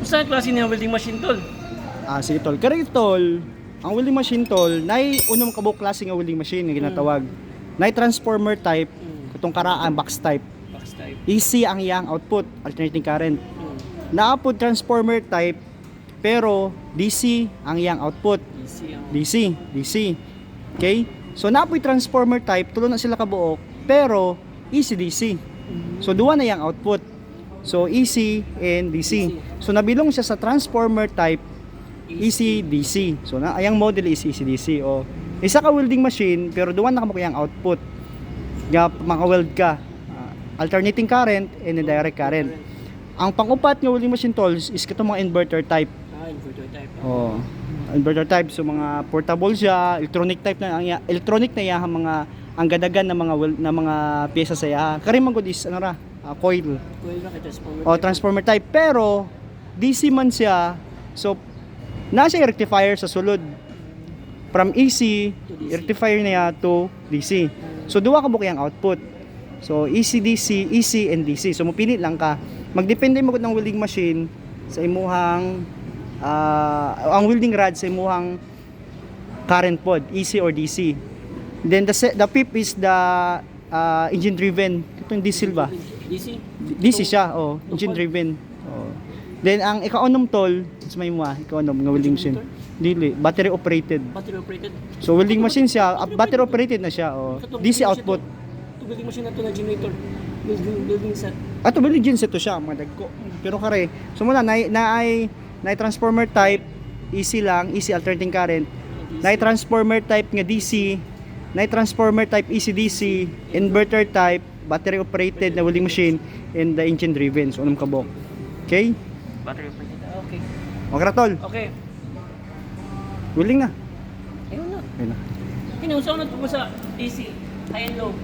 Saan klase ng welding machine tol? Sige tol. Kaya tol, ang welding machine tol, nay unang kabuk klase nga welding machine nga ginatawag. Nay transformer type, katong karaan box type. Box type. AC ang iyang output, alternating current. Naapod transformer type, pero DC ang iyang output. DC. Okay? So naapoy transformer type, tulo na sila kabuok, pero AC-DC. So duwa na yang output. So AC and DC. So nabilong siya sa transformer type AC-DC. So na ayang model is AC-DC. O isa ka welding machine pero duwa na kamo yang output. Nga maka-weld ka. Alternating current and direct current. Ang pang-upat nga welding machine tools is katong mga inverter type. Inverter type. Oh, inverter type, so mga portable siya, electronic type na electronic na iya mga ang gadagan na mga pyesa sa iya. Kari man gud is ano ra, coil. Coil ra kay transformer. O transformer type, pero DC man siya. So nasa rectifier sa sulod. From AC, rectifier niya to DC. So duwa ka buki ang output. So AC-DC, AC and DC. So mopili lang ka. Magdepende mo gud ng welding machine sa imuhang ang welding rod sa imuhang current pod, AC or DC. Then the PIP is the engine driven. Itong diesel ba? DC siya, engine driven. Then ang ika-onom tol, sa may mga ika-onom nga welding machine. Dili, battery operated. Battery operated. So welding machine siya, battery operated na siya, DC output. Welding machine na to na generator. Welding set. Ato welding genset to siya, mga dagko. Pero kare, so muna na transformer type AC lang, AC alternating current. Na transformer type nga DC, na transformer type AC-DC, inverter type, battery operated na welding machine, and the engine driven. So unang kabok. Okay? Battery operated. Okay. Okay tol. Okay. Welding na. Ayun na. Ayun na. Kinusaw na to sa AC. High and low.